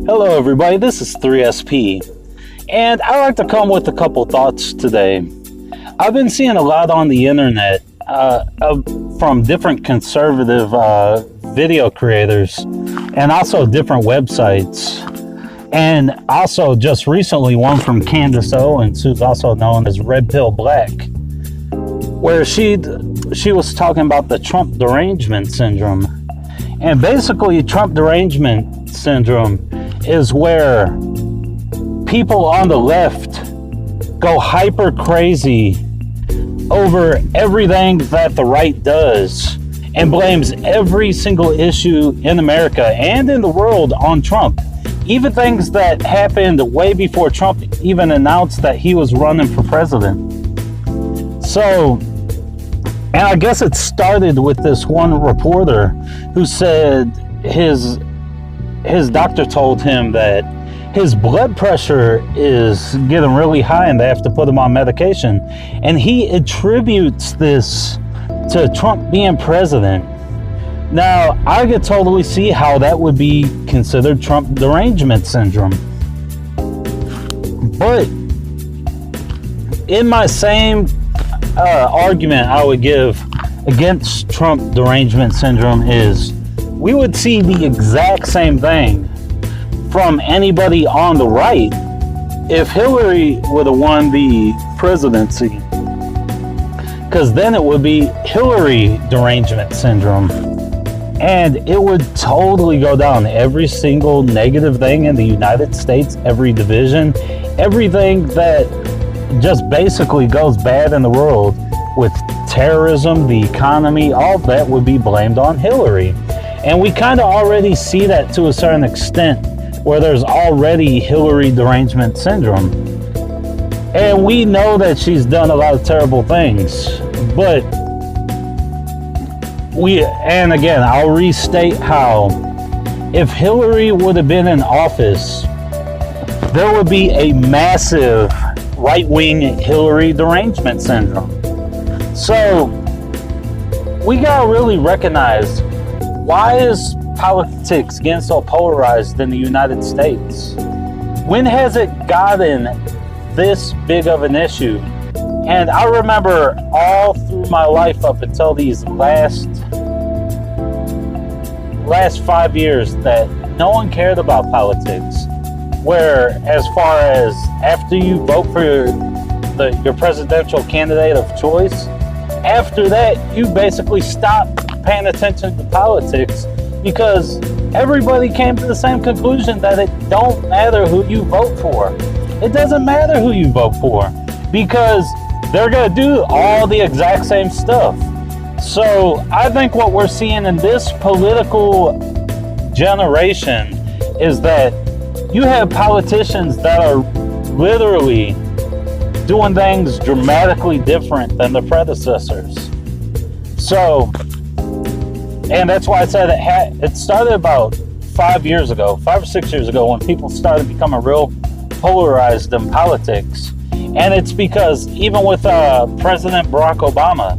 Hello everybody, this is 3SP, and I'd like to come with a couple thoughts today. I've been seeing a lot on the internet from different conservative video creators and also different websites, and also just recently one from Candace Owens, who's also known as Red Pill Black, where she was talking about the Trump derangement syndrome. And basically Trump derangement syndrome is where people on the left go hyper crazy over everything that the right does and blames every single issue in America and in the world on Trump. Even things that happened way before Trump even announced that he was running for president. So, and I guess it started with this one reporter who said his doctor told him that his blood pressure is getting really high and they have to put him on medication. And he attributes this to Trump being president. Now, I could totally see how that would be considered Trump derangement syndrome. But in my same argument I would give against Trump derangement syndrome is we would see the exact same thing from anybody on the right if Hillary would have won the presidency, because then it would be Hillary derangement syndrome, and it would totally go down every single negative thing in the United States, every division, everything that just basically goes bad in the world with terrorism, the economy, all that would be blamed on Hillary. And we kind of already see that to a certain extent where there's already Hillary derangement syndrome. And we know that she's done a lot of terrible things, but and again, I'll restate how if Hillary would have been in office, there would be a massive right-wing Hillary derangement syndrome. So we gotta really recognize, why is politics getting so polarized in the United States? When has it gotten this big of an issue? And I remember all through my life up until these last 5 years that no one cared about politics. Where as far as after you vote for your presidential candidate of choice, after that you basically stop paying attention to politics, because everybody came to the same conclusion that it don't matter who you vote for. It doesn't matter who you vote for, because they're going to do all the exact same stuff. So I think what we're seeing in this political generation is that you have politicians that are literally doing things dramatically different than their predecessors. So, and that's why I said it started about 5 or 6 years ago when people started becoming real polarized in politics. And it's because even with President Barack Obama,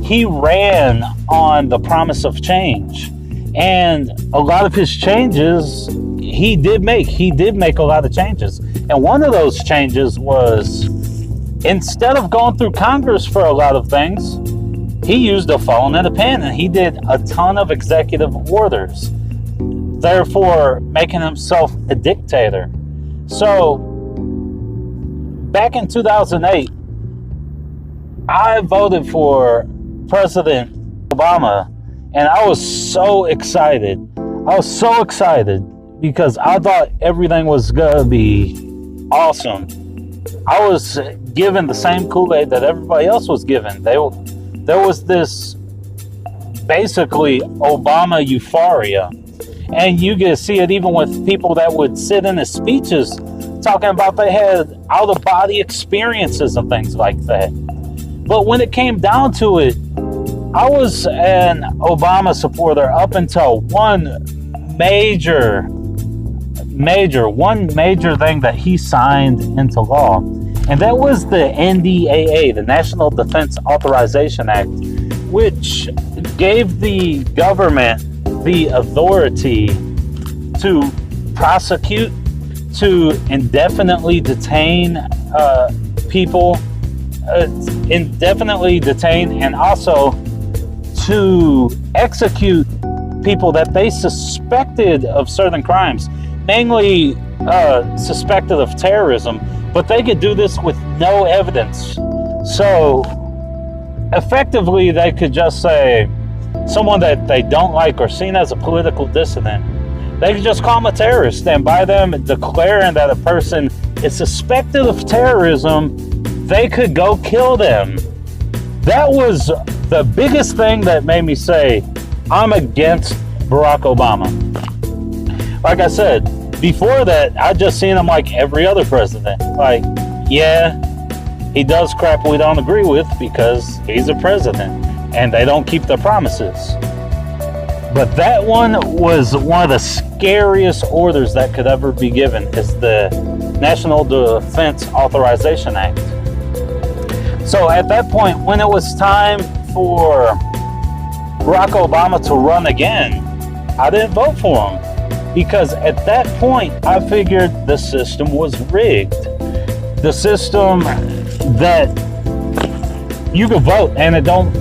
he ran on the promise of change. And a lot of his changes, he did make a lot of changes. And one of those changes was, instead of going through Congress for a lot of things, he used a phone and a pen, and he did a ton of executive orders, therefore making himself a dictator. So back in 2008, I voted for President Obama, and I was so excited. Because I thought everything was gonna be awesome. I was given the same Kool-Aid that everybody else was given. There was this basically Obama euphoria. And you can see it even with people that would sit in his speeches talking about they had out-of-body experiences and things like that. But when it came down to it, I was an Obama supporter up until one major thing that he signed into law. And that was the NDAA, the National Defense Authorization Act, which gave the government the authority to prosecute, to indefinitely detain people, indefinitely detain, and also to execute people that they suspected of certain crimes, mainly suspected of terrorism, but they could do this with no evidence. So effectively, they could just say someone that they don't like or seen as a political dissident, they could just call them a terrorist, and by them declaring that a person is suspected of terrorism, they could go kill them. That was the biggest thing that made me say I'm against Barack Obama. Like I said, before that, I just seen him like every other president. Like, yeah, he does crap we don't agree with because he's a president and they don't keep their promises. But that one was one of the scariest orders that could ever be given, is the National Defense Authorization Act. So at that point, when it was time for Barack Obama to run again, I didn't vote for him, because at that point I figured the system was rigged. The system that you could vote and it don't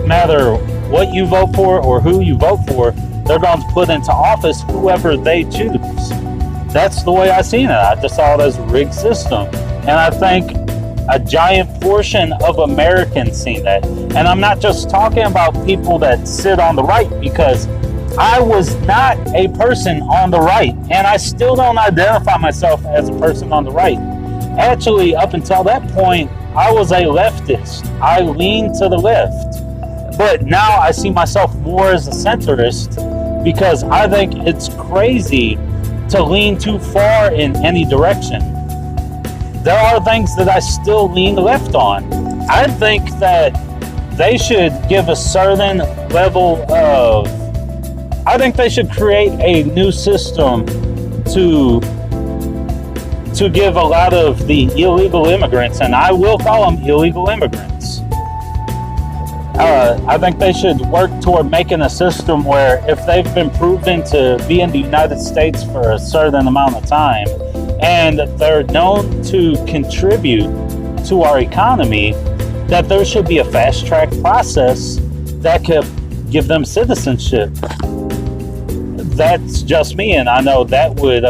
matter what you vote for or who you vote for, they're going to put into office whoever they choose. That's the way I seen it. I just saw it as a rigged system. And I think a giant portion of Americans seen that. And I'm not just talking about people that sit on the right, because I was not a person on the right, and I still don't identify myself as a person on the right. Actually, up until that point, I was a leftist. I leaned to the left. But now I see myself more as a centerist, because I think it's crazy to lean too far in any direction. There are things that I still lean left on. I think that they should give a certain level of... I think they should create a new system to give a lot of the illegal immigrants, and I will call them illegal immigrants. I think they should work toward making a system where if they've been proven to be in the United States for a certain amount of time and they're known to contribute to our economy, that there should be a fast-track process that could give them citizenship. That's just me, and I know that would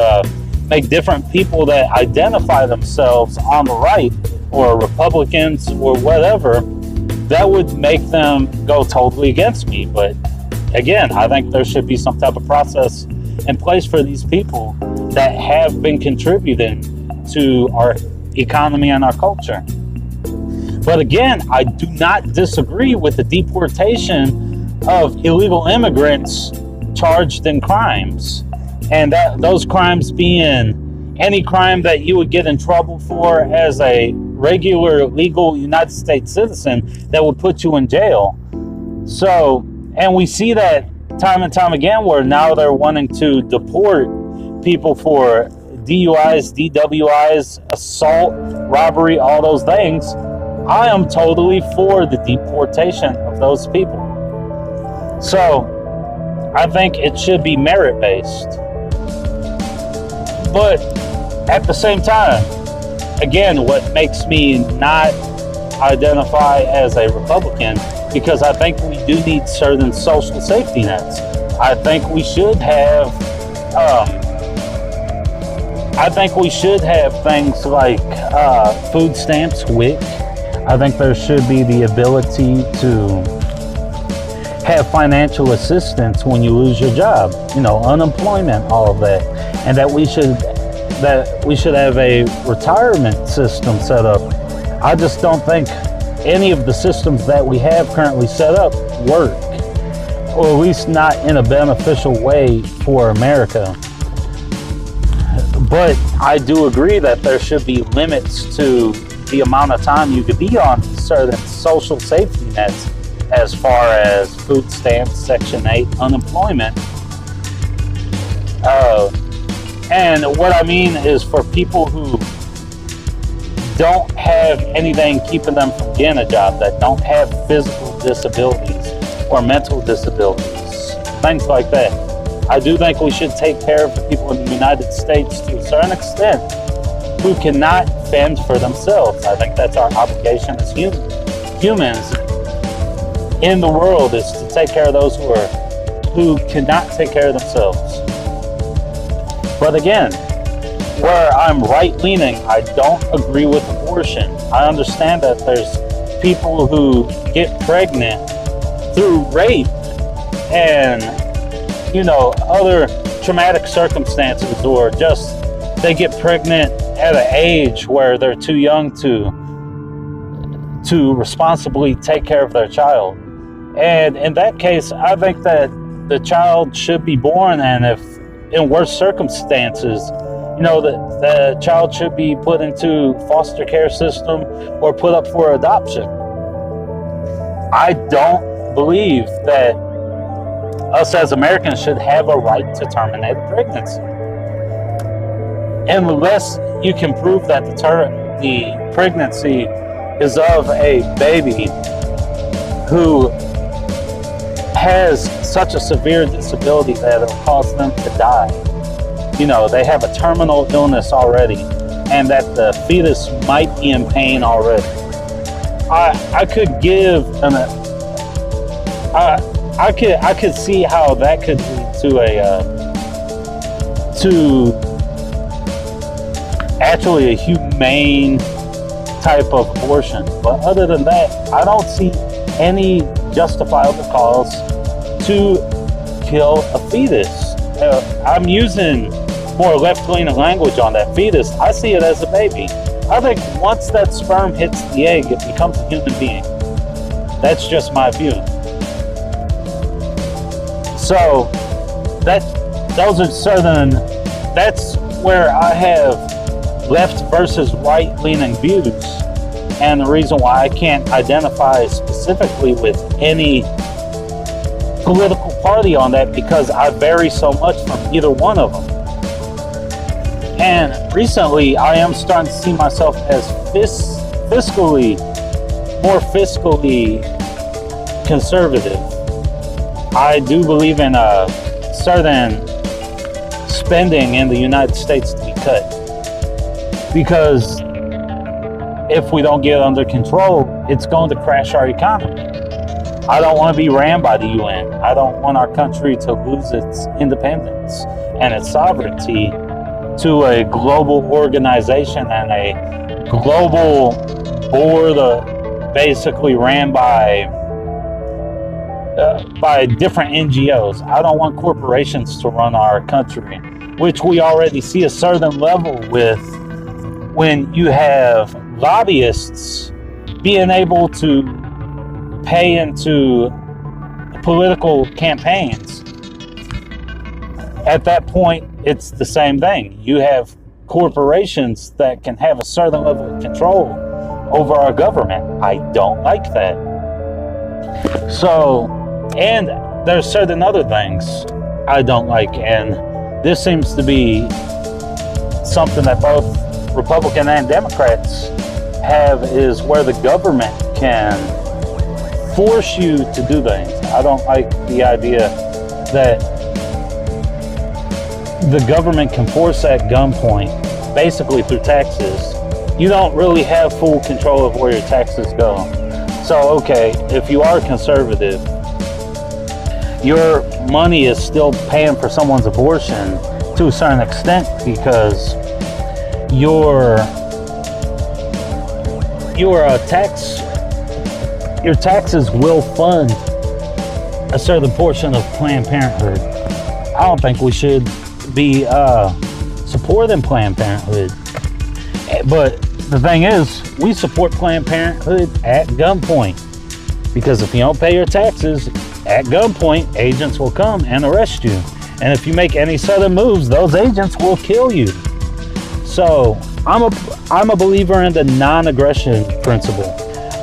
make different people that identify themselves on the right, or Republicans or whatever, that would make them go totally against me. But again, I think there should be some type of process in place for these people that have been contributing to our economy and our culture. But again, I do not disagree with the deportation of illegal immigrants charged in crimes, and that those crimes being any crime that you would get in trouble for as a regular legal United States citizen that would put you in jail. So, and we see that time and time again, where now they're wanting to deport people for DUIs, DWIs, assault, robbery, all those things. I am totally for the deportation of those people. So I think it should be merit-based. But at the same time, again, what makes me not identify as a Republican, because I think we do need certain social safety nets. I think we should have things like food stamps, WIC. I think there should be the ability to have financial assistance when you lose your job, unemployment, all of that, and that we should have a retirement system set up. I just don't think any of the systems that we have currently set up work, or at least not in a beneficial way for America. But I do agree that there should be limits to the amount of time you could be on certain social safety nets, as far as food stamps, Section 8, unemployment. And what I mean is for people who don't have anything keeping them from getting a job, that don't have physical disabilities or mental disabilities, things like that. I do think we should take care of the people in the United States to a certain extent who cannot fend for themselves. I think that's our obligation as humans in the world, is to take care of those who cannot take care of themselves. But again, where I'm right-leaning, I don't agree with abortion. I understand that there's people who get pregnant through rape and, other traumatic circumstances, or just they get pregnant at an age where they're too young to responsibly take care of their child. And in that case, I think that the child should be born, and if in worse circumstances, the child should be put into foster care system or put up for adoption. I don't believe that us as Americans should have a right to terminate a pregnancy unless you can prove that the pregnancy is of a baby who has such a severe disability that it'll cause them to die. They have a terminal illness already, and that the fetus might be in pain already. I could give I could see how that could lead to actually a humane type of abortion. But other than that, I don't see any justifiable cause to kill a fetus. I'm using more left-leaning language on that fetus. I see it as a baby. I think once that sperm hits the egg, it becomes a human being. That's just my view. So that's where I have left versus right-leaning views, and the reason why I can't identify specifically with any political party on that, because I vary so much from either one of them. And recently, I am starting to see myself as more fiscally conservative. I do believe in certain spending in the United States to be cut, because if we don't get it under control, it's going to crash our economy. I don't want to be rammed by the UN. I don't want our country to lose its independence and its sovereignty to a global organization and a global board basically ran by different NGOs. I don't want corporations to run our country, which we already see a certain level with when you have lobbyists being able to pay into political campaigns. At that point, it's the same thing. You have corporations that can have a certain level of control over our government. I don't like that. So, and there's certain other things I don't like, and this seems to be something that both Republican and Democrats have, is where the government can force you to do things. I don't like the idea that the government can force at gunpoint, basically through taxes. You don't really have full control of where your taxes go. So, okay, if you are conservative, your money is still paying for someone's abortion to a certain extent, because your taxes will fund a certain portion of Planned Parenthood. I don't think we should be supporting Planned Parenthood. But the thing is, we support Planned Parenthood at gunpoint, because if you don't pay your taxes, at gunpoint, agents will come and arrest you. And if you make any sudden moves, those agents will kill you. So I'm a believer in the non-aggression principle.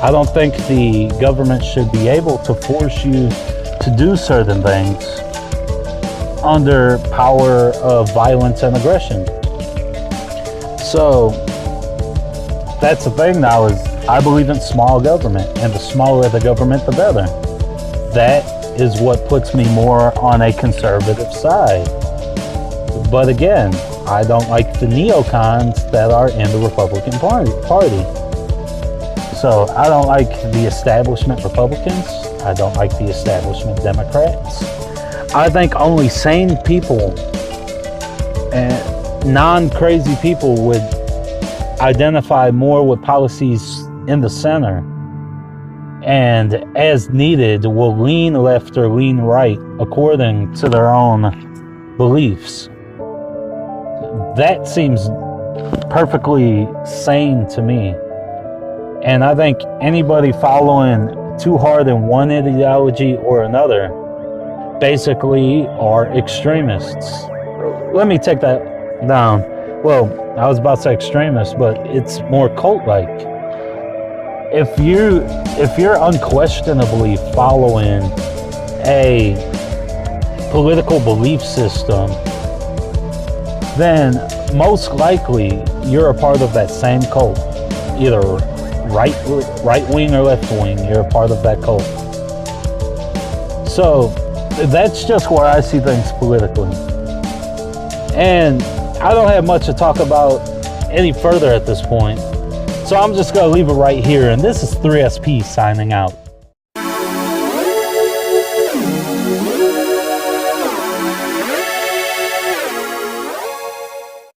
I don't think the government should be able to force you to do certain things under power of violence and aggression. So that's the thing now, is I believe in small government, and the smaller the government, the better. That is what puts me more on a conservative side. But again, I don't like the neocons that are in the Republican Party. So I don't like the establishment Republicans. I don't like the establishment Democrats. I think only sane people and non-crazy people would identify more with policies in the center, and as needed will lean left or lean right according to their own beliefs. That seems perfectly sane to me. And I think anybody following too hard in one ideology or another basically are extremists. Let me take that down. Well, I was about to say extremists, but it's more cult-like. If you're unquestionably following a political belief system, then most likely you're a part of that same cult. Either right wing or left wing, you're a part of that cult. So that's just where I see things politically. And I don't have much to talk about any further at this point. So I'm just going to leave it right here. And this is 3SP signing out.